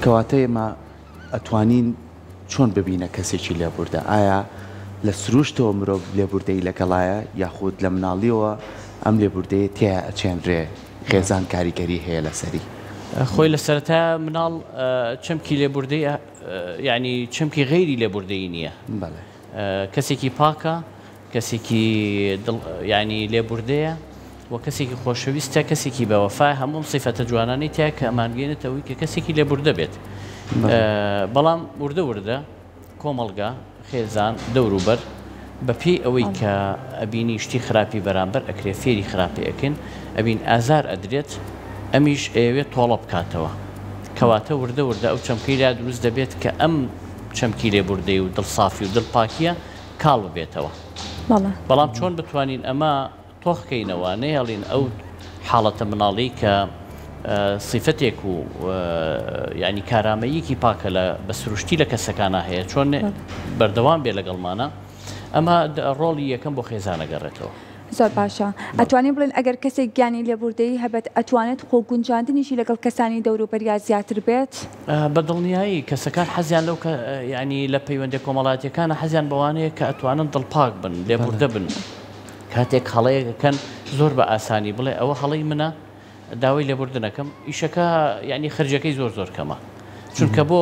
کەواتە ئێمە ئەتوانین چۆن ببینە کەسێکی لێبوردە؟ ئایا لە سروشتەوە مرۆڤ لێبوردەی لەگەڵایە یاخود لە مناڵیەوە ئەم لێبوردەیە تێیە ئەچێنرێ خێزان کاریگەری هەیە لەسەری؟ خۆی لە سەرەتا مناڵ چەمکی لێبوردەی یعنی چەمکی غەیری لێبوردەیی نییە. کەسێکی پاکە، کەسێکی ینی لێبوردەیە و کەسێکی خۆشەویستە، کەسێکی بەوەفای هەموو سیفەتە جوانانەی تیا کە ئەمانگەێنێتەوەی کە کەسێکی لێبوردە بێت. بەڵام وردە کۆمەڵگا خێزان دەوروبەر بەپێی ئەوەی کە ئەبینی شتی خراپی بەرامبەر ئەکرێ فێری خراپی ئەکەن ئەبین ئازار ئەدرێت ئەمیش ئەوێت تۆڵە بکاتەوە. کەواتە وردە ئەو چەمکەی لا دروست دەبێت کە ئەم چەمکی لێبوردەی و دڵسافی و دڵپاکیە کاڵ بێتەوە. بەڵام چۆن بتوانین ئەمە تۆخکەینەوە نەیەڵین ئەو حاڵەتە مناڵی کە صیفەتێک و ینی کارامەیەکی پاکە لە بە سروشتی لە کەسەکانە هەیە چۆن بەردەوام بێ لەگەڵمانە ئەمە ڕۆڵی یەکەم بۆ خێزانەگەڕێتەوە. زۆر باشە. ئەتوانین بڵێن ئەگەر کەسێک گیانی لێبوردەیی هەبێت ئەتوانێت خۆگونجاندنیشی لەگەڵ کەسانی دەوروبەریا زیاتر بێت؟ بەدڵنیایی کەسەکان حەزیان لەو ینی لە پەیوەندی کۆمەڵاتیەکانە حەزیان بەوانەیە کە ئەتوانن دڵپاک بن لێبوردە بن. کاتێک هەڵەیەکەکەن زۆر بە ئاسانی بڵێ ئەوە هەڵەی منە داوای لێبوردنەکەم ئیشەکە ینی خرجەکەی زۆر کەمە چونکە بۆ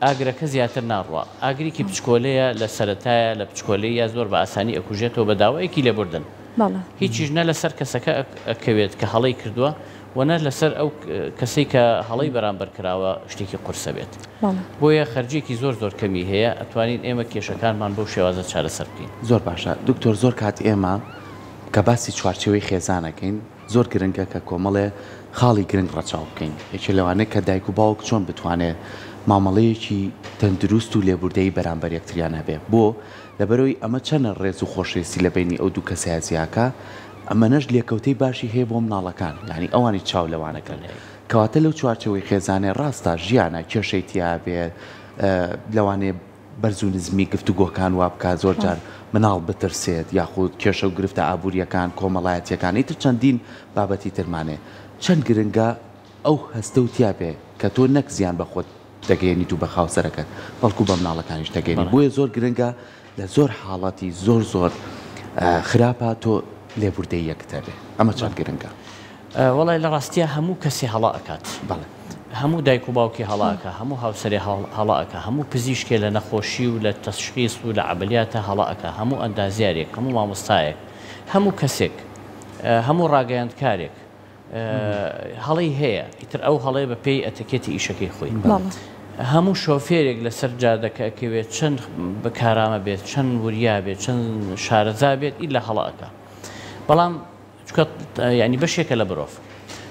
ئاگرەکە زیاتر ناڕوە. ئاگریکی پچکۆلەیە لە سەرەتایە لە پچکۆلەیە زۆر بە ئاسانی ئەکوژێتەوە بە داوایەکی لێبوردن. هیچیش نە لەسەر کەسەکە ئەکەوێت کە هەڵەی کردووە وەنە لەسەر ئەو کەسەی کە هەڵەی بەرامبەر کراوە شتێکی قورسە بێت. بۆیە خەرجێکی زۆر کەمی هەیە ئەتوانین ئێمە کێشەکانمان بەو شێوازە چارەسەر بکەین. زۆر باشە دکتۆر، زۆر کات ئێمە کە باسی چوارچێوەی خێزانەکەین زۆر گرنگە کە کۆمەڵێ خاڵی گرنگ ڕەچاو بکەین. یەکێ لەوانەیە کە دایک و باوک چۆن بتوانێت مامەڵەیەکی تەندروست و لێبوردەی بەرامبەر یەکتریان هەبێ بۆ لەبەرەوەی ئەمە چەنە ڕێز و خۆشەویستی لە بینی ئەو دوو کەسە زیاکە ئەمەنەش لێکەوتەی باشی هەیە بۆ مناڵەکان یعنی ئەوانی چاو لەوانەکەن. کەواتە لەو چوارچەوەی خێزانێ ڕاستە ژیانە کێشەی تیا بێت لەوانێ بەرز و نزمی گفتوگۆکان وا بکات زۆر جار مناڵ بترسێت یاخود کێشە و گرفتە ئابوووریەکان کۆمەڵایەتیەکان ئیتر چەندین بابەتی ترمانێ. چەند گرنگە ئەو هەستە و تیا بێ کە تۆ نەک زیان بەخۆت دەگەێنیت و بە خاوسەرەکەت بەڵکو بە مناڵەکانیش دەگەێنی. بۆیە زۆر گرنگە لە زۆر حاڵەتی زۆر خراپە تۆ لێبوردەی یەکتەبێ. ئەمە چەند گرنگە؟ وەڵای لە ڕاستیە هەموو کەسی هەڵا ئەکات. هەموو دایک و باوکی هەڵاکە، هەموو هاوسەری هەڵاکە، هەموو پزیشکێ لە نەخۆشی و لە تەشخیص و لە عەمەلیاتە هەڵاکە، هەموو ئەندازیارێک، هەموو مامۆستایەک، هەموو کەسێک، هەموو ڕاگەیاندکارێک هەڵی هەیە. ئیتر ئەو هەڵەیە بە پێی ئەتەکێتی ئیشەکەی خۆی. هەموو شۆفێرێک لەسەر جادەکەکەوێت چەند بەکارامە بێت، چەند وریا بێت، چەند شارەزا بێت ئیلا هەڵاکە. بەڵام ینی بەشێکە لە مرۆڤ.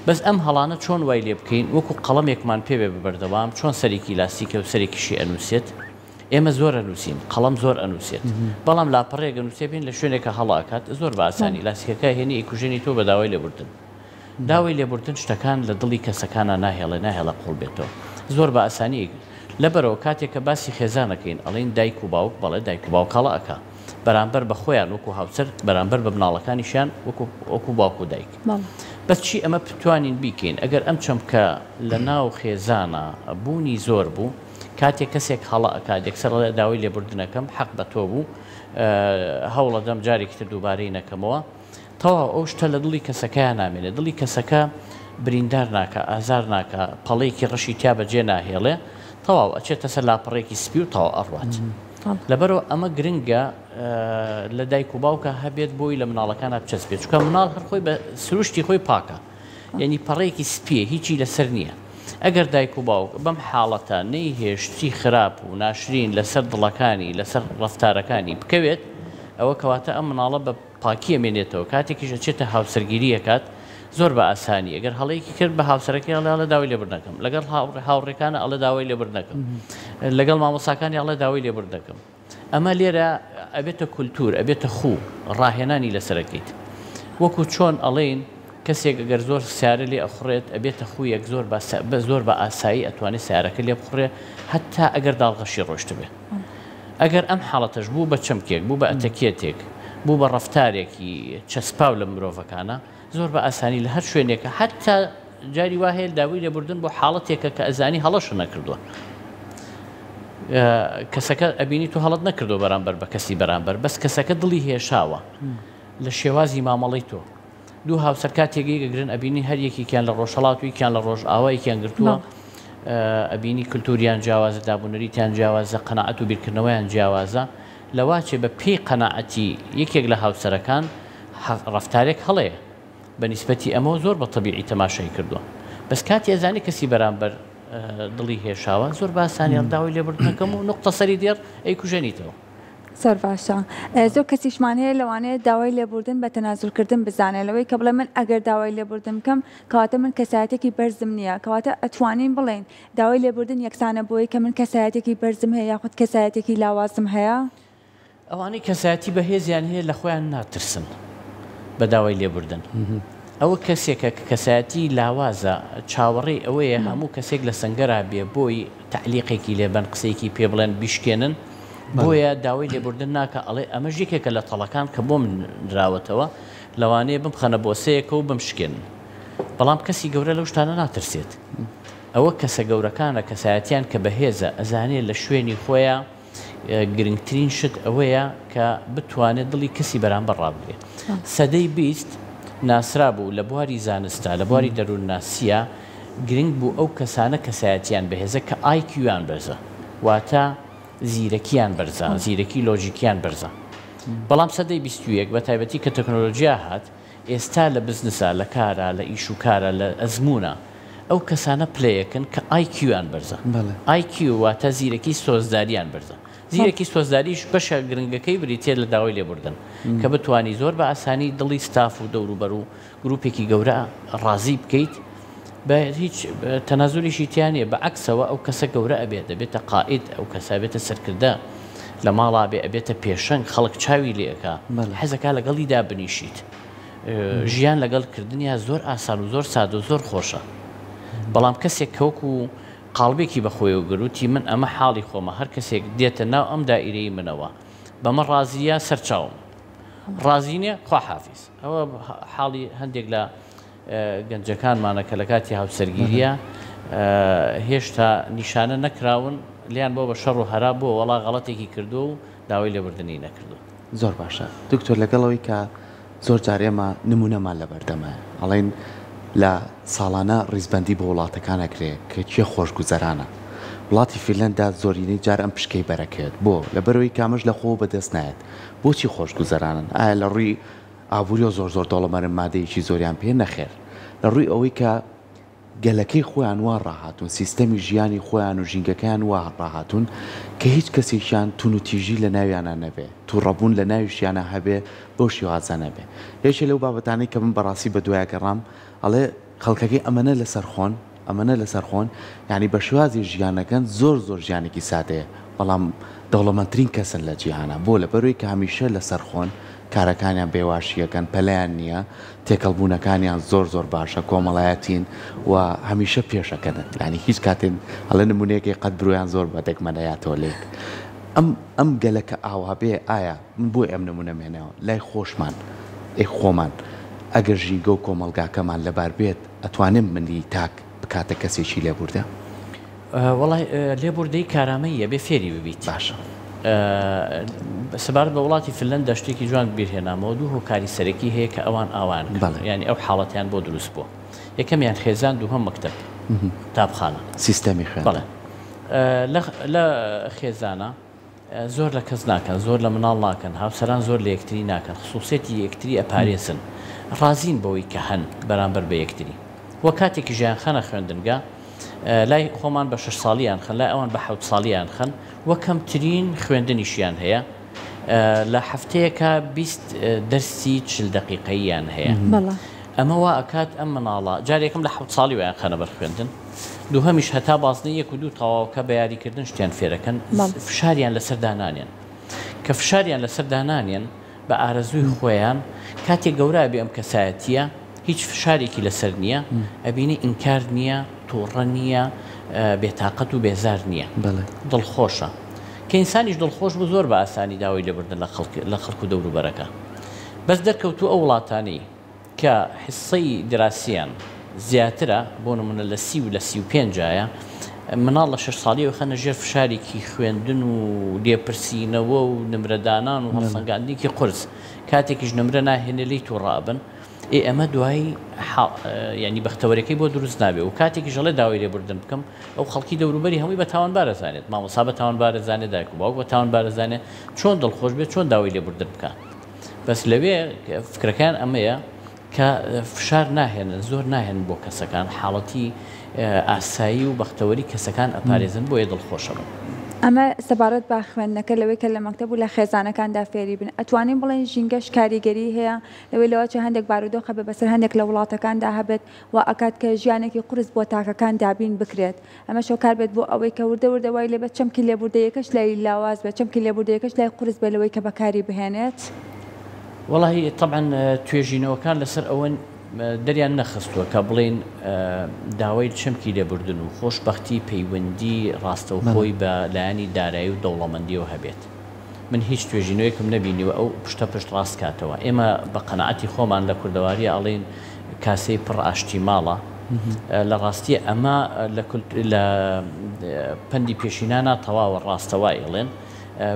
بەس ئەم هەڵانە چۆن وای لێ بکەین وەکو قەڵەمێکمان پێوێ ببەردەوام چۆن سەرێکی لاستیکە و سەرێکیشی ئەنووسێت. ئێمە زۆر ئەنووسین، قەڵەم زۆر ئەنووسێت، بەڵام لاپەڕێک ئەنووسێ بین لە شوێنێکە هەڵاکات زۆر بە ئاسانی لاستیکەکە هێنی ئیکوژێنی تۆ بە داوای لێبوردن. داوای لێبوردن شتەکان لە دڵی کەسەکانە ناهێڵە قوڵ بێتەوە زۆر بە ئاسانی. لەبەرەوە کاتێک کە باسی خێزانەکەین ئەڵین دایک و باوک بەڵێ دایک و باوک هەڵاکە بەرامبەر بە خۆیان وەکو هاوسەر بەرامبەر بە مناڵەکانیشیان وەکو باوک و دایک. بەس چی ئەمە بتوانین بیکەین ئەگەر ئەم چەمکە لە ناو خێزانە بوونی زۆر بوو کاتێک کەسێک هەڵا ئەکات یەکسەر داوای لێبوردنەکەم حەق بە تۆ بوو هەوڵە دەم جارێکی تر دووبارەی نەکەمەوە تەواو ئەو شتە لە دڵی کەسەکەیان نامێنێت. دڵی کەسەکە بریندار ناکە، ئازار ناکە، پەڵەیەکی ڕەشی تیا بەجێ ناهێڵێ، تەواو ئەچێتە سەر لاپەڕێکی سپی و تەواو ئەڕوات. لەبەرەوە ئەمە گرنگە لە دایک و باوکە هەبێت بۆی لە مناڵەکانە بچەسبێت چونکە مناڵ هەر خۆی بە سروشتی خۆی پاکە یعنی پەڕەیەکی سپیە هیچی لەسەر نییە. ئەگەر دایک و باوک بەم حاڵەتە نەیهێشتی خراپ و ناشرین لەسەر دڵەکانی لەسەر ڕەفتارەکانی بکەوێت ئەوە کەواتە ئەم مناڵە بە پاکی ئەمێنێتەوە کاتێکیش ئەچێتە هاوسەرگیریەکات زۆر بە ئاسانی. ئەگەر هەڵەیەکی کرد بە هاوسەرەکەی ئەڵێ داوای لێبوردنەکەم، لەگەڵ هاوڕێکانە ئەڵێ داوای لێبوردنەکەم، لەگەڵ مامۆستاکانی ئەڵێ داوای لێبوردنەکەم. ئەمە لێرە ئەبێتە کولتور، ئەبێتە خوو ڕاهێنانی لەسەرەکەیت. وەکو چۆن ئەڵێن کەسێک ئەگەر زۆر سیارە لێ ئەخڕێت ئەبێتە خویەک زۆر بە ئاسایی ئەتوانێت سیارەکە لێ بخڕێ هەتا ئەگەر داڵغەشی ڕۆشت بێ. ئەگەر ئەم حاڵەتەش بوو بە چەمکێک بوو بە ئەتەکێتێک بوو بە ڕەفتارێکی چەسپاو لە مرۆڤەکانە زۆر بە ئاسانی لە هەر شوێنێکە حتا جاری وهەیە داوای لێبوردن بۆ حاڵەتێکە کە ئەزانی هەڵەش نەکردووە کەسەکە ئەبینی تو هەڵت نەکردو بەرامبەر بە کەسی بەرامبەر بەس کەسەکە دڵی هێشاوە لە شێوازی مامەڵی تۆ دوو هاوسەر کاتێکی گەگرن ئەبینی هەر یەکیان لە ڕۆژهەڵات و یەکیان لە ڕۆژ ئاوایەکیان گرتووە ئەبینی کللتوریان جیاوازە دابوونەریتیان جیاوازە قەناعەت و بیرکردنەوەیان جیاوازە لەواچێ بە پێی قەناعەتی یەکێک لە هاوسەرەکان ڕفتارێک هەڵەیە بە نیسبەتی ئەمە زۆر بە تەبیعی تەماشای کردووە بەس کاتی ئەزانی کەسی بەرامبەر دڵی هێشاوە زۆر باسانیان داوای لێبوردنەکەم و نقطە سەری دێر ئەیکوژێنیتەوە زۆر باشە زۆر کەسیشمان هەیە لەوانەیە داوای لێبوردن بە تەنازولکردن بزانێتەوەی کە بڵێ من ئەگەر داوای لێبوردن بکەم کەواتە من کەسایەتێکی بەرزم نییە کەواتە ئەتوانین بڵێن داوای لێبوردن یەکسانە بۆی کە من کەسایەتێکی بەرزم هەیە یاخود کەسایەتێکی لاوازم هەیە ئەوانەی کەسایەتی بەهێزیان هەیە لە خۆیان ناترسن بە داوای لێبوردن ئەوە کەسێکە کەسایەتی لاوازە چاوەڕێی ئەوەیە هەموو کەسێک لە سنگەرا بێ بۆی تعلیقێکی لێبەن قسەیەکی پێ بڵێن بیشکێنن بۆیە داوای لێبوردن ناکە ئەڵێ ئەمە یەکێکە لە تەڵەکان کە بۆ من دراوەتەوە لەوانەیە بمخەنە بۆسەیەکە و بمشکێنن بەڵام کەسی گەورە لەو شتانە ناترسێت ئەوە کەسە گەورەکانە کەسایەتیان کە بەهێزە ئەزانێت لە شوێنی خۆیان گرنگترین شت ئەوەیە کە بتوانێت دڵی کەسی بەرامبەر ڕابێ سەدەی 20 ناسرا بوو لە بواری زانستا لە بواری دەروون ناسیە گرنگ بوو ئەو کەسانە کەسایەتیان بەهێزە کە ئایکیویان بەرزە واتە زیرەکیان بەرزە زیرەکی لۆجیکیان بەرزە بەڵام سەدەی 21 بە تایبەتی کە تەکنۆلۆژیا هات ئێستا لە بزنسە لە کارە لە ئیش و کارە لە ئەزمونە ئەو کەسانە پلەیەکن کە ئایکیویان بەرزە ئایکیو واتە زیرەکی سۆزداریان بەرزە زیرەکی سۆزداریش بەشە گرنگەکەی بریتێ لە داوای لێبوردن کە بتوانی زۆر بە ئاسانی دڵی ستاف و دەوروبەر و گروپێکی گەورە ڕازی بکەیت بە هیچ تەنازولیشی تیانێ بە عکسەوە ئەو کەسە گەورە ئەبێت دەبێتە قائید ئەو کەسە بێتە سەرکردە لە ماڵا بێ ئەبێتە پێشەنگ خەڵک چاوی لێەکە حەزەکە لەگەڵیدا بنیشیت ژیان لەگەڵکردنیا زۆر ئاسان و زۆر ساد و زۆر خۆشە بەڵام کەسێک کەوەکو قاڵبێکی بەخۆی و گروتی من ئەمە حاڵی خۆمە هەر کەسێک دێتە ناو ئەم دائیرەی منەوە بەمە ڕازیە سەرچاوم ڕازینێ خواحافیز ئەوە حاڵی هەندێک لە گەنجەکانمانە کە لە کاتی هاوسەرگیریە هێشتا نیشانە نەکراون لیان بۆ بە شەڕ و هەرا بۆ وەڵا غەڵەتێکی کردو و داوای لێبوردنی نەکردو زۆر باشە دکتۆر لەگەڵەوەی کە زۆر جار ئێمە نمونەمان لە بەردەمە ئەڵێن لە ساڵانە ڕیزبەندی بۆ وڵاتەکانەکرێ کە چیە خۆشگوزەرانە وڵاتی فیلەندا زۆرینەی جار ئەم پشکەی بەرەکێت بۆ لەبەرەوەی کامەش لە خۆ بەدەست نایێت بۆچی خۆشگوزەرانن ئایا لە ڕووی ئابووری و زۆر دەوڵەمەرن مادەیەکی زۆریان پێ نەخێر لە ڕووی ئەوەی کە گەلەکەی خۆیان وا ڕاهاتون سیستەمی ژیانی خۆیان و ژینگەکەیان وا ڕاهاتون کە هیچ کەسێکیان تون و تیژی لە ناویانە نەبێ تو ڕەبوون لە ناویشیانە هەبێ بۆ شێوازە نەبێ یەکێ لەو بابەتانەی کە من بەڕاستی بە دوایە گەڕام ئەڵێ خەڵکەکەی ئەمەنە لەسەر خۆن یعنی بە شێوازی ژیانەکەن زۆر ژیانێکی سادەیە بەڵام دەوڵەمەندترین کەسن لە جیهانە بۆ لەبەرەوەی کە هەمیشە لەسەر خۆن کارەکانیان بێواشیەکەن پەلیان نییە تێکەڵبوونەکانیان زۆر باشە کۆمەڵایەتین و هەمیشە پێشەکەنن ینی هیچ کاتێن هەڵە نمونەیەکی قەت برویان زۆر بەدەکمەنەیاتەوە لێک ئەم گەلەکە ئاوا بێ ئایا من بۆ ئەم نمونەمێنەوە لای خۆشمان خۆمان ئەگەر ژینگە و کۆمەلگاکەمان لەبار بێت ئەتوانم منی تاک بکاتە کەسێکی لێبوردە وڵای لێبوردەی کارامەیە بێ فێری ببیت باشە سەبارەت بە وڵاتی فنلەندا شتێکی جوان بیرهێنامەوە دوو هۆکاری سەرەکی هەیە کە ئەوان ئاوان ینی ئەو حاڵەتیان بۆ دروست بووە یەکەمیان خێزان دووهەم مەکتەب تابخانە سیستەمی خوێندن لە خێزانە زۆر لە کەس ناکەن زۆر لە مناڵ ناکەن هاوسەران زۆر لە یەکتری ناکەن خصوصێتی یەکتری ئەپارێزن ڕازین بەوەی کە هەن بەرامبەر بە یەکتری وە کاتێکی ژیان خەنە خوێندنگە لای خۆمان بە 6 ساڵیان خەن لای ئەوان بە 7 ساڵیان خەن وە کەمترین خوێندنیشیان هەیە لە هەفتەیەکە 20 دەرسی 40 دقیقەییان هەیە ئەمە وا ئەکات ئەم مناڵە جارێکم لە 7 ساڵی ویان خەنە بەر خوێندن دووهەمیش هەتا بازنی 1 و 2 تەواوکە بە یاریکردن شتیان فێرەکەن فشاریان لەسەر دانانیان کە فشاریان لەسەر دانانیان بە ئارەزووی خۆیان کاتێک گەورە بێ ئەم کەسایەتیە هیچ فشارێکی لەسەر نییە ئەبینی ئینکار نییە تووڕە نییە بێتاقەت و بێزار نییە دڵخۆشە کە ئینسانیش دڵخۆش بوو زۆر بە ئاسانی داوای لێبوردن لە خەڵک و دەوروبەرەکە بەس دەرکەوتو ئەو وڵاتانەی کە حسەی دراسیان زیاترە بۆ نمونە لە 30 و لە 35 جایە مناڵ لە 6 ساڵی و خەنە ژێر فشارێکی خوێندن و لێپرسینەوە و نمرەدانان و هەڵسەنگاندنێکی قرس کاتێکیش نمرە ناهێنە لی تووڕابن ئەمە دوایی ینی بەختەوەرەکەی بۆ دروست نابێت و کاتێکی ژەڵێ داوای لێبوردن بکەم ئەو خەڵکی دەوروبەری هەمووی بە تاوانبارە زانێت مامۆستا بە تاوانبارە زانێت دایک و باوک بە تاوانبارە زانێت چۆن دڵخۆش بێت چۆن داوای لێبوردن بکە بەس لەوێ فکرەکان ئەمەیە کە فشار ناهێنن زۆر ناهێن بۆ کەسەکان حاڵەتی ئاسایی و بەختەوەری کەسەکان ئەپارێزن بۆیە دڵخۆشەوە ئەمە سەبارەت با خوێندنەکە لەوەی کە لە مەکتەب و لە خێزانەکاندا فێری بن ئەتوانین بڵێن ژینگەش کاریگەری هەیە لەوەی لەوە چه هەندێک بارودۆخە بە بەسەر هەندێک لە وڵاتەکاندا هەبێت و ئەکات کە ژیانێکی قورس بۆ تاکەکان دابین بکرێت ئەمە شۆکار بێت بۆ ئەوەی کە وردە وردەوای لێبێت چەمکی لێبوردەیەکەش لای لاواز بێت چەمکی لێبوردەیەکەش لای قورس بێت لەوەی کە بەکاری بهێنێت والله طبعا توێژینەوەکان لەسەر ئەوەن دەریان نەخستووە کە بڵێن داوای چەمکی لێبوردن و خۆشببختی پەیوەندی ڕاستەوخۆی بە لایانی دارایی و دەوڵەمەندیەوە هەبێت من هیچ توێژینەوەیکم نەبینیوە ئەو پشتە پشت ڕاست کاتەوە ئێمە بە قەنەعەتی خۆمان لە کوردەواری ئەڵێن کاسەی پڕ ئاشتی ماڵە لە ڕاستیە ئەمە لە پەندی پێشینانە تەواوە ڕاستەوای ئەڵێن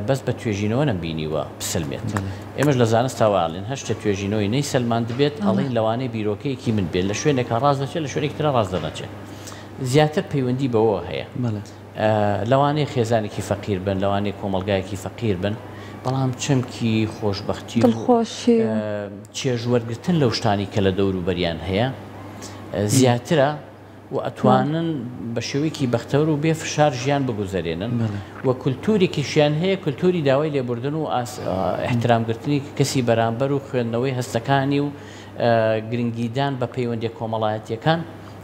بەس بە توێژینەوە نەبینیوە بسلمێت ئێمەش لە زانستاواڵێن هەشتە توێژینەوەی نەی سەلمان دەبێت ئەڵێن لەوانەیە بیرۆکەیەکی من بێت لە شوێنێکە ڕاز دەچێت لە شوێنێک ترە ڕاز دەنەچێت زیاتر پەیوەندی بەوە هەیە لەوانەیە خێزانێکی فەقیر بن لەوانەیە کۆمەلگایەکی فەقیر بن بەڵام چەمکی خۆشببختی چێژوەرگتن لەو شتانی کە لە دەوروبەریان هەیە زیاترە و ئەتوانن بە شێوەیەکی بەختەوەر و بێ فشار ژیان بگوزارێنن و کولتوریکیشیان هەیە کولتوری داوای لێبوردن و احترامگرتنی کەسی بەرامبەر و خوێندنەوەی هەستەکانی و گرنگیدان بە پەیوەندی کۆمەڵایەتیەکان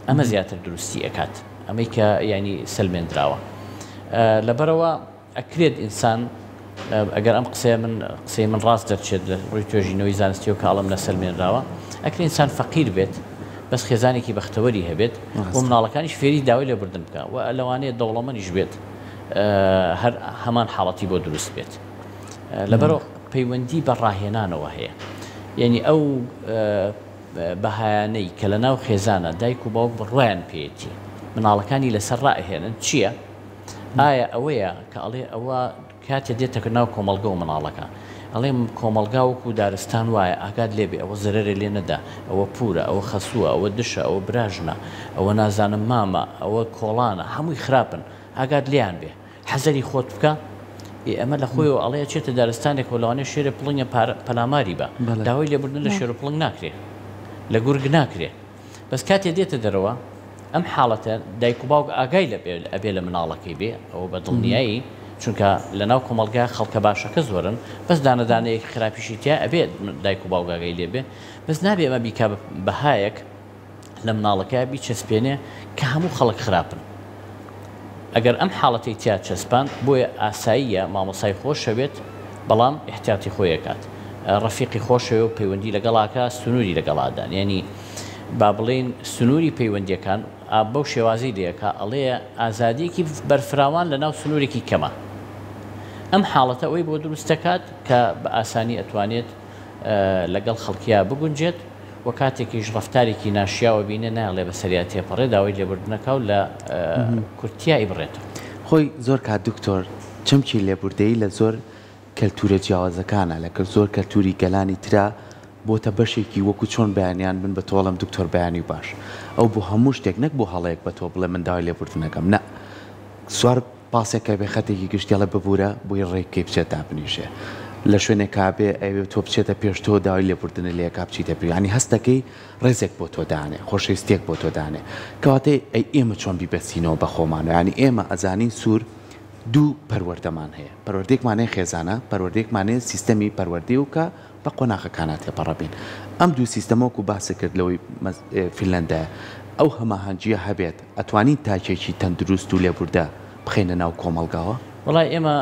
ئەمە زیاتر دروستی ئەکات ئەمەی کە ینی سلمێنراوە لەبەرەوە ئەکرێت ئینسان ئەگەر ئەم قسەی من ڕاست دەرچێت لە ڕووی توێژینەوەی زانستی و کاڵم لە سلمێنراوە ئەکرێت ئینسان فەقیر بێت بەس خێزانێکی بەختەوەری هەبێت بۆ مناڵەکانیش فێری داوای لێبوردن بکە و لەوانەیە دەوڵەمەندیش بێت هەر هەمان حاڵەتی بۆ دروست بێت لەبەرەوە پەیوەندی بە ڕاهێنانەوە هەیە یعنی ئەو بەهایانەی کە لە ناو خێزانە دایک و باوک بڕوایان پێێتی مناڵەکانی لەسەر ڕائهێنن چییە؟ ئایا ئەوەیە کە ئەڵێ ئەوە کاتێ دێتەکە ناو کۆمەلگە و مناڵەکە ئەڵێم کۆمەلگا وەکو دارستان وایە ئاگاد لێبێ ئەوە زەرەرە لێ نەدا ئەوە پورە ئەوە خەسووە ئەوە دشە ئەوە براژنە ئەوە نازانم مامە ئەوە کۆڵانە هەمووی خراپن ئاگاد لیان بێ حەزەری خۆت بکە ئەمە لە خۆیەوە ئەڵەیە چێتە دارستانێک وەڵوانێ شێرە پڵنگە پەلاماری بە داوای لێبوردن لە شێر و پڵنگ ناکرێ لە گورگ ناکرێ بەس کاتێ دێتە دەرەوە ئەم حاڵەتە دایک و باوک ئاگای ئەبێ لە مناڵەکەی بێ ئەوە بە دڵنیایی چونکە لە ناو کۆمەلگا خەڵکە باشەکە زۆرن بەس دانەدانەیەک خراپیشی تیا ئەبێت دایک و باوگاگەی لێبێ بەس نابێ ئەمە بیکا بەهایەک لە مناڵەکە بیچەسپێنێ کە هەموو خەڵک خراپن ئەگەر ئەم حاڵەتی تیا چەسپان بۆیە ئاساییە مامۆسای خۆش شەوێت بەڵام احتیاتی خۆیەکات ڕەفیقی خۆشەوە و پەیوەندی لەگەڵاکە سنووری لەگەڵادان یعنی با بڵێن سنووری پەیوەندیەکان بەو شێوازی لەکە ئەڵەیە ئازادیەکی بەرفراوان لە ناو سنوورێکی کەمە ئەم حاڵەتە ئەوەی بۆ دروستەکات کە بە ئاسانی ئەتوانێت لەگەڵ خەڵکییا بگونجێت و کاتێکیش ڕفتارێکی ناشیاوە بینە ناڵێ بە سەریا تێپەڕێ داوای لێبوردنەکە و لە کورتیایی بڕێتەوە خۆی زۆر کات دکتۆر چەمکی لێبوردەیی لە زۆر کەلتورە جیاوازەکانە لەکە زۆر کەلتوری گەلانی ترا بۆتە بەشێکی وەکو چۆن بەیانیان بن بە تۆڵم دکتۆر بەیانی باش ئەو بۆ هەموو شتێک نەک بۆ هەڵەیەک بە تۆ بڵێ من داوای لێبوردنەکەم نە سوار پاسێکە بێ خەتێکی گشتیڵە ببوورە بۆی ڕێککەی بچێت تا بنیشێ لە شوێنێک کابێ ئەوێ تۆ بچێتە پێش تۆ داوای لێبوردنە لێ کا بچیتە پێ ینی هەستەکەی ڕێزێک بۆ تۆ دانێ خۆشەویستێک بۆ تۆ دانێ کەواتەی ئەی ئێمە چۆن بیبەسینەوە بە خۆمانە ینی ئێمە ئەزانین سوور دوو پەروەردەمان هەیە پەروەردێکمانەیە خێزانە پەروەردێکمانەیە سیستەمی پەروەردی و کە بە قۆناغەکانات تێپەڕەبین ئەم دوو سیستەمەوەکو باسە کرد لەوەی فینلەندە ئەو هەماهەنگیە هەبێت ئەتوانین تاکێکی تەندروست و لێبوردە بخینە ناو کۆمەلگاوە وڵای ئێمە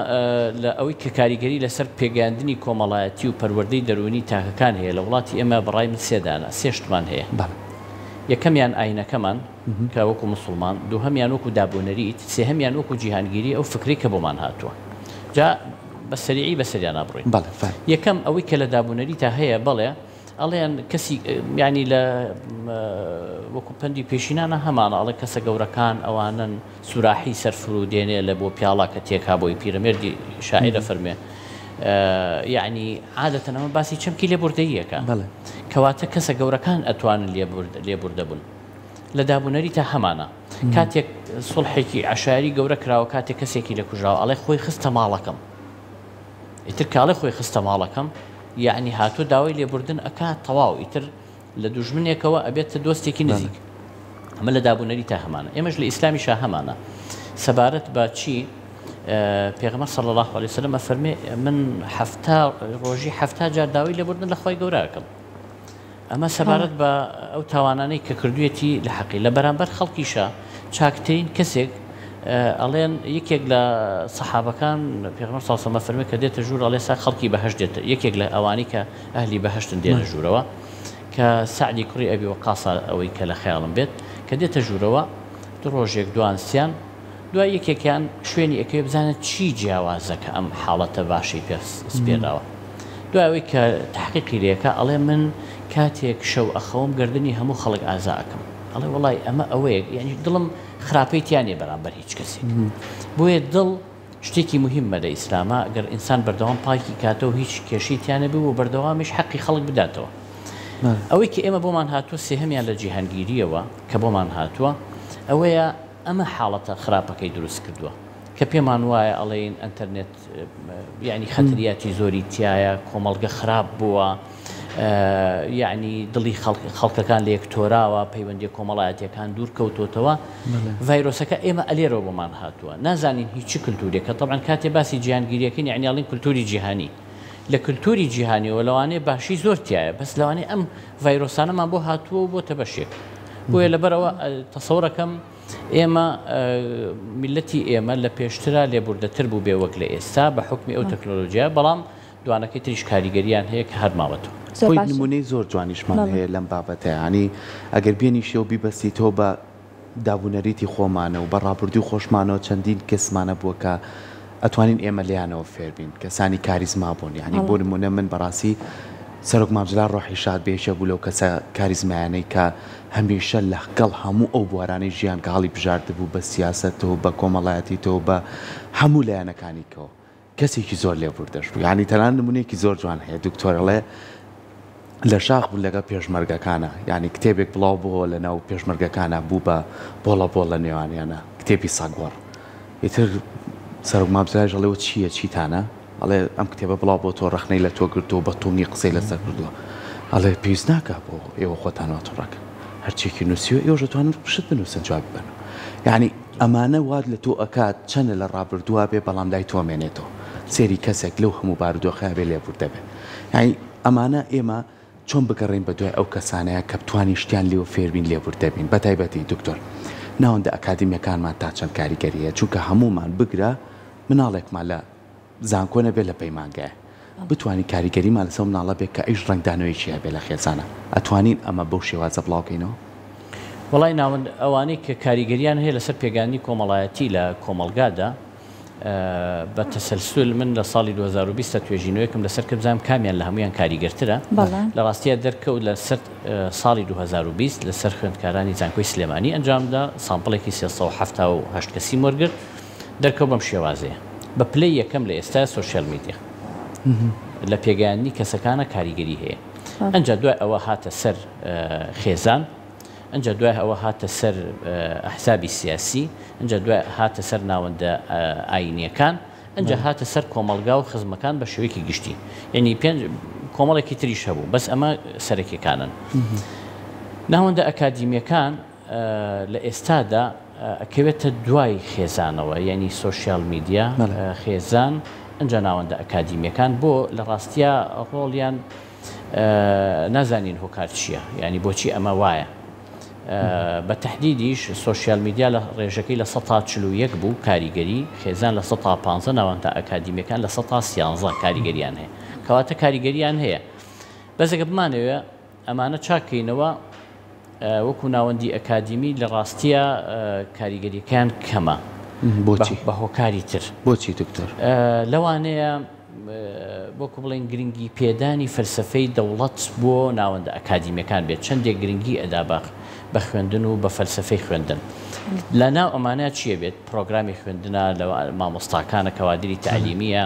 لە ئەوەی کە کاریگەری لەسەر پێگەاندنی کۆمەڵایەتی و پەروەردەی دەرونی تاکەکان هەیە لە وڵاتی ئێمە بەڕای من سێدانە سێ شتمان هەیە یەکەمیان ئاینەکەمان کە وەکو مسلمان دووهەمیان وەکو دابوونەریت سێهەمیان وەکو جیهانگیری ئەو فکری کە بۆمان هاتووە جا بە سەریعی بەسەریان نابڕین یەکەم ئەوەی کە لە دابوونەری تا هەیە بەڵێ ئەڵێن کەسی ینی لە وەکو پەندی پێشینانە هەمانە ئەڵێ کەسە گەورەکان ئەوانن سوراحی سەرفرو دێنێ لە بۆ پیاڵا کە تێکا بۆی پیرەمێردی شاعرە فەرمێ یعنی عادەتەن ئەمە باسی چەمکی لێبوردەییەکە کەواتە کەسە گەورەکان ئەتوانن لێبوردە بوون لە دابوونەری تا هەمانە کاتێک سڵحێکی عشاری گەورە کراوە کاتێک کەسێکی لە کوژراوە ئەڵێ خۆی خستە ماڵەکەم ئیتر کاڵێ خۆی خستە ماڵەکەم یعنی هاتووە داوای لێبوردن ئەکات تەواو ئیتر لە دوژمنێکەوە ئەبێتە دۆستێکی نزیک ئەمە لە دابوونەری تا هەمانە ئێمەش لە ئیسلامیشا هەمانە سەبارەت بە چی پێغەمبەر صلی الله علیه وسلم فەرمێ من ڕۆژی هەفتا جار داوای لێبوردن لە خۆی گەورەکەم ئەمە سەبارەت بە ئەو تاوانانەی کە کردوێتی لە حەقی لە بەرامبەر خەڵکیشە چاکترین کەسێک ئەڵێن یەکێک لە سەحابەکان پێغەمبەر صلی الله علیه وسلم فەرمێ کە دێتە ژوور ئەڵێ سا خەڵکی بەهەشت دێتە یەکێک لە ئەوانی کە ئەهلی بەهەشتن دێنە ژوورەوە کە سعدی کوڕی ئەبی وەقاص ئەوەی کە لە خەیاڵم بێت کە دێتە ژوورەوە دو ڕۆژێک دوانسیان دوای یەکێکیان شوێنی ئەەکەوێ بزانێت چی جیاوازە کە ئەم حاڵەتە باشی پێ سپێراوە دوایەوەی کە تحقیقی لێکە ئەڵێ من کاتێک شەو ئەخەوم گردنی هەموو خەڵک ئازاکەم ئەڵێ وڵی ئەمە ئەوەیە یعنی دڵم خراپەیتیانێ بەرامبەر هیچ کەسێک بۆیە دڵ شتێکی مهمە لە ئیسلامە ئەگەر ئینسان بەردەوام پاکی کاتەوە هیچ کێشیتیانە بوو و بەردەوامیش حەقی خەڵک بداتەوە ئەوەی کە ئێمە بۆمان هاتووە سێهەمیان لە جیهانگیریەوە کە بۆمان هاتووە ئەوەیە ئەمە حاڵەتە خراپەکەی دروست کردووە کە پێمان وایە ئەڵێن ئەتەرنێت یعنی خەتریاتی زۆری تایە کۆمەڵگە خراپ بووە یعنی دڵی خەڵکەکان لە یەکتۆراوە پەیوەندی کۆمەڵایەتیەکان دوور کەوتۆتەوە ڤایرۆسەکە ئێمە ئەلێرەوە بۆمان هاتووە نازانین هیچی کللتورێکە طبعاً کاتێ باسی جیهانگیریەکەی یعنی ئەڵێن کللتوری جیهانی لە کللتوری جیهانیەوە لەوانەیە باشی زۆر تایە بەس لەوانەیە ئەم ڤایرۆسانەمان بۆ هاتووە و بۆتە بەشێک بۆیە لەبەرەوە تەسەوڕەکەم ئێمە میلەتی ئێمە لە پێشترا لێبوردەتر بوو بێ وەک لە ئێستا بە حکمی ئەو تەکنۆلۆژیا بەڵام دوانەکەی تریش کاریگەریان هەیە کە هەرماوەتەوە خۆی نمونەی زۆر جوانیشمان هەیە لەم بابەتە ینی ئەگەر بێنی شێو بیبەستیتەوە بە دابوونەریتی خۆمانە و بە ڕابردوو خۆشمانەوە چەندین کەسمانە بووە کە ئەتوانین ئێمە لیانەوە فێربین کەسانی کاریزما بوون یعنی بۆ نمونە من بەڕاستی سەرۆک مامزرا ڕۆحی شاد بێشە بوو لەو کەسە کاریزمایانەی کە هەمیشە لەگەڵ هەموو ئەو بوارانەی ژیان کە هەڵی بژاردبوو بە سیاسەتەوە بە کۆمەڵایەتیتەوە بە هەموو لایەنەکانیکەوە کەسێکی زۆر لێبوردەش بوو یعنی تەنان نمونەیەکی زۆر جوان هەیە دکتۆرەڵێ لە شاخ بوو لەگە پێشمەرگەکانە یعنی کتێبێک بڵاو بووە لە ناو پێشمەرگەکانە بوو بە بۆڵە لە نێوانیانە کتێبی ساگوەڕ ئیتر سەرۆک مامزرای ژەڵێەوە چییە چیتانە ئەڵێ ئەم کتێبە بڵاو بۆ تۆ ڕەخنەی لە تۆ گرتووە بە تۆنی قسەی لەسەر کردووە ئەڵێ پێویست ناکە بۆ ئێوە خۆتانەوە تۆڕەکە هەرچێکی نووسیوە ئێوە دەتوانن پشت بنووسن جواب بن یعنی ئەمانە واد لە تۆ ئەکات چەندە لە ڕابردووە بێ بەڵام لای تۆمێنێتەوە سێری کەسێک لەو هەموو بارودۆخە بێ لێبوردەبێ یعنی ئەمانە ئێمە چۆن بگەڕین بە دوای ئەو کەسانەیە کە بتوانین شتیان لێوە فێربین لێبوردەبین بە تایبەتی دکتۆر ناوەندە ئەکادیمیەکانمان تا چەند کاریگەریە چونکە هەمومان بگرە مناڵێکمان لە زانکۆ نەبێ لە پەیمانگایە بتوانین کاریگەریمان لەسەر مناڵە بێت کە ئەیش ڕنگدانەوەیکی هەبێ لە خێزانە ئەتوانین ئەمە بەو شێوازە بڵاوکەینەوە وڵای ناوەند ئەوانەی کە کاریگەریان هەیە لەسەر پێگانی کۆمەڵایەتی لە کۆمەلگادا بە تەسەلسل من لە ساڵی 2020 توێژینەوەیەکم لەسەر کە بزانم کامیان لە هەمویان کاریگەرترە لە ڕاستیە دەرکەوت لە سەر ساڵی 2020 لەسەر خوێندکارانی زانکۆی سلێمانی ئەنجامدا سامپڵێکی 378 کەسی وەرگرت دەرکەوت بەم شێوازەیە بە پلەی یەکەم لە ئێستا سوشیال میدیا لە پێگەیاندنی کەسەکانە کاریگەری هەیە ئەنجا دوای ئەوە هاتە سەر خێزان ئەنجا دوای ئەوە هاتە سەر ئەحزابی سیاسی ئەنجا دوای هاتە سەر ناوەندە ئاینیەکان ئەنجا هاتە سەر کۆمەلگا و خزمەکان بە شێوەیەکی گشتی یعنی پێنج کۆمەڵێکی تریش هەبوو بەس ئەمە سەرەکیەکانن ناوەندە ئەکادیمیەکان لە ئێستادا ئەکەوێتە دوای خێزانەوە یعنی سوشیال میدیا خێزان ئەنجا ناوەندە ئەکادیمیەکان بۆ لە ڕاستیە ڕۆڵیان نازانین هۆکار چییە یعنی بۆچی ئەمە وایە بە تەحدیدیش سوشیال میدیا لە ڕێژەکەی لە 141 بوو کاریگەری خێزان لە 115 ناوەندە ئەکادیمیەکان لە 113 کاریگەریان هەیە کەواتە کاریگەریان هەیە بەزەگە بمانەوە ئەمانە چاکەینەوە وەکو ناوەندی ئەکادیمی لە ڕاستیە کاریگەریەکان کەمە بۆچی بە هۆکاری تر بۆچی دکتۆر لەوانەیە بۆکو بڵێن گرنگی پێدانی فەلسفەی دەوڵەت بۆ ناوەندە ئەکادیمیەکان بێت چەندێک گرنگی ئەدا بە خوێندن و بە فەلسفەی خوێندن لە ناو ئەمانە چیە بێت پرۆگرامی خوێندنە لە مامۆستاکانە کەوادری تعلیمیە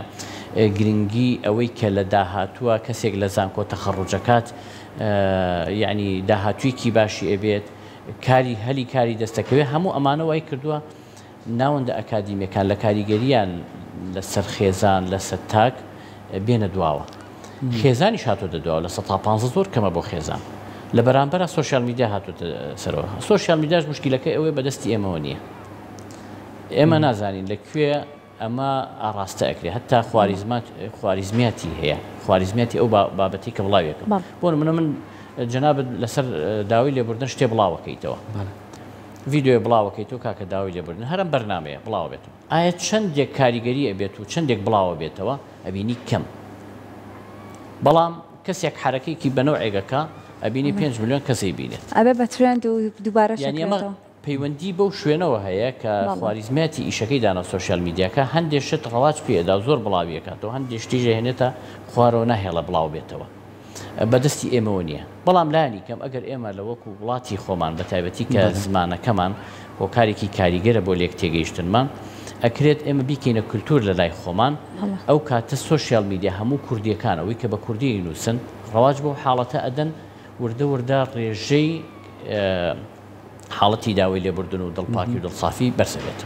گرنگی ئەوەی کە لە داهاتووە کەسێک لە زانکۆ تەخەڕوجەکات یعنی داهاتوویکی باشی ئەبێت کاری هەلی کاری دەستەکەوێت هەموو ئەمانە وای کردووە ناوەندە ئەکادیمیەکان لە کاریگەریان لەسەر خێزان لەسەر تاک بێنە دواوە خێزانی هاتۆ دەدواوە لە 150 زۆر کەمە بۆ خێزان لە بەرامبەر سوۆشیال میدیا هاتوتە سەرەوە سوۆشیال میدیاش مشکلەکە ئەوەیە بەدەستی ئێمەوە نییە ئێمە نازانین لەکوێ ئەمە ئاڕاستە ئەکرێ هەتا خواریزمیاتی هەیە خواریزمیاتی ئەو بابەتی کە بڵاوێکە بۆ نمونە من جەنابەت لەسەر داوای لێبوردن شتێ بڵاوەکەیتەوە ڤیددیۆ بڵاوەکەیتەوە کاکە داوای لێبوردن هەرم بەرنامەیە بڵاو بێتەوە ئایا چەندێک کاریگەری ئەبێت و چەندێک بڵاوە بێتەوە ئەبینی کەم بەڵام کەسێک حرەکەیکی بەنەوعێگەکە ئەبینی 5 ملیۆن کەسی بینێت ئەبێ بە ترند و دووبارە پەیوەندی بەو شوێنەوە هەیە کە خواریزمیاتی ئیشەکەی دانا سوۆشیال میدیاکە هەندێک شت ڕەواج پێدا زۆر بڵاویەکاتەوە هەندێک شتیژە هێنێتە خوارەوە ناهێڵە بڵاو بێتەوە بەدەستی ئێمەوە نییە بەڵام لایانی کەم ئەگەر ئێمە لە وەکو وڵاتی خۆمان بە تایبەتی کە زمانەکەمان هۆکارێکی کاریگەرە بۆ لێک تێگەیشتنمان ئەکرێت ئێمە بیکەینە کولتور لە لای خۆمان ئەو کاتە سوۆشیال میدیا هەموو کوردیەکانەوەی کە بە کوردی نووسن ڕەواج بۆ حاڵەتە ئەدەن وردە ڕێژەی حاڵەتی داوای لێبوردن و دڵپاکی و دڵسافی بەرسەبێت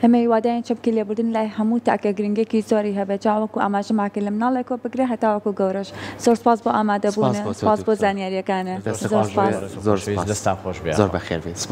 ئەمە هیوادایان چەپکی لێبوردن لای هەموو تاکە گرنگێکی زۆری هەبێت جاوەکو ئاماژەماکە لە مناڵێکەوە بگرێ هەتاوەکو گەورەش زۆر سپاس بۆ ئامادەبوون سپاس بۆ زانیاریەکانە زۆر دەستان خۆش بێت زۆر بەخێر بێت.